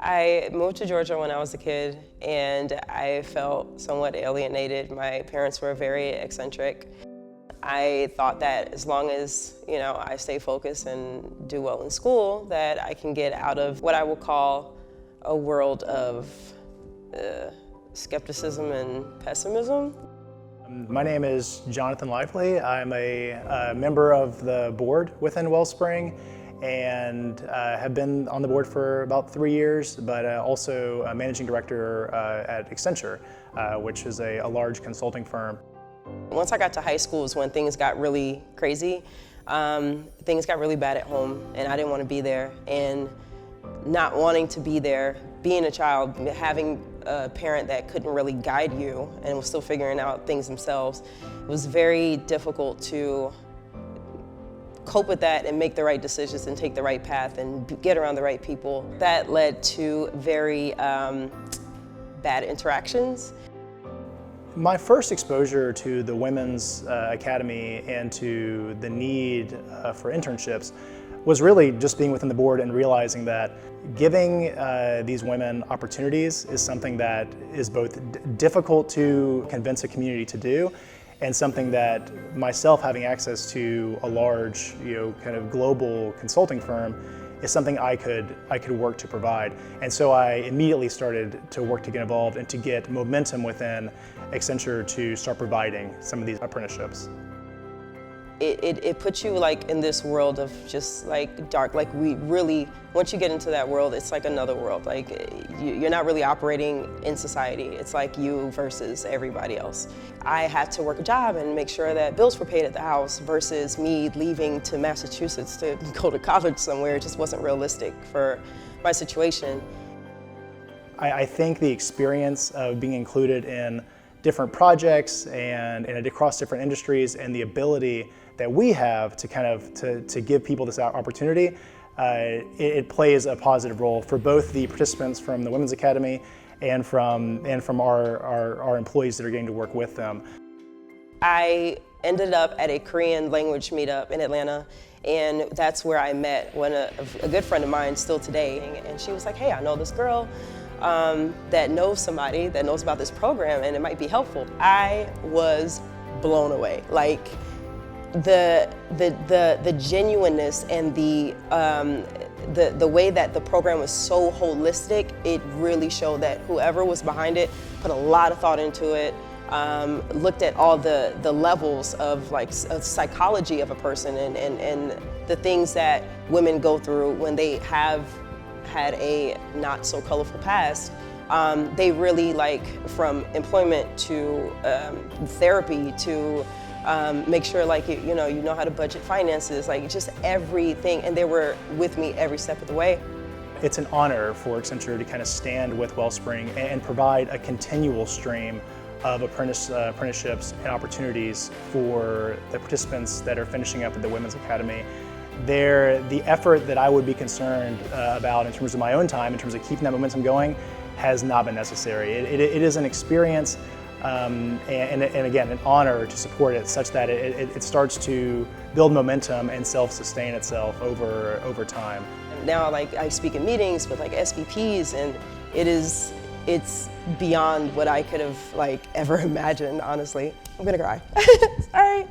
I moved to Georgia when I was a kid, and I felt somewhat alienated. My parents were very eccentric. I thought that as long as, I stay focused and do well in school, that I can get out of what I will call a world of skepticism and pessimism. My name is Jonathan Lively. I'm a member of the board within Wellspring and have been on the board for about 3 years, but also a managing director at Accenture, which is a large consulting firm. Once I got to high school is when things got really crazy. Things got really bad at home, and I didn't want to be there. And not wanting to be there, being a child, having a parent that couldn't really guide you and was still figuring out things themselves, it was very difficult to cope with that and make the right decisions and take the right path and get around the right people. That led to very bad interactions. My first exposure to the Women's Academy and to the need for internships was really just being within the board and realizing that giving these women opportunities is something that is both difficult to convince a community to do and something that myself having access to a large, kind of global consulting firm is something I could work to provide. And so I immediately started to work to get involved and to get momentum within Accenture to start providing some of these apprenticeships. It puts you in this world of just dark, we really, once you get into that world, it's like another world. You're not really operating in society. It's like you versus everybody else. I had to work a job and make sure that bills were paid at the house versus me leaving to Massachusetts to go to college somewhere. It just wasn't realistic for my situation. I think the experience of being included in different projects and across different industries and the ability that we have to to give people this opportunity, it plays a positive role for both the participants from the Women's Academy and from our employees that are getting to work with them. I ended up at a Korean language meetup in Atlanta, and that's where I met a good friend of mine still today, and she was like, hey, I know this girl that knows somebody that knows about this program and it might be helpful. I was blown away. The genuineness and the way that the program was so holistic, it really showed that whoever was behind it put a lot of thought into it, looked at all the levels of psychology of a person and the things that women go through when they have had a not so colorful past. They really from employment to therapy to make sure you know how to budget finances, just everything, and they were with me every step of the way. It's an honor for Accenture to stand with Wellspring and provide a continual stream of apprenticeships and opportunities for the participants that are finishing up at the Women's Academy. The effort that I would be concerned about in terms of my own time, in terms of keeping that momentum going, has not been necessary. It is an experience and again, an honor to support it such that it starts to build momentum and self-sustain itself over time. Now I speak in meetings with SVPs, and it's beyond what I could have ever imagined, honestly. I'm gonna cry. Sorry.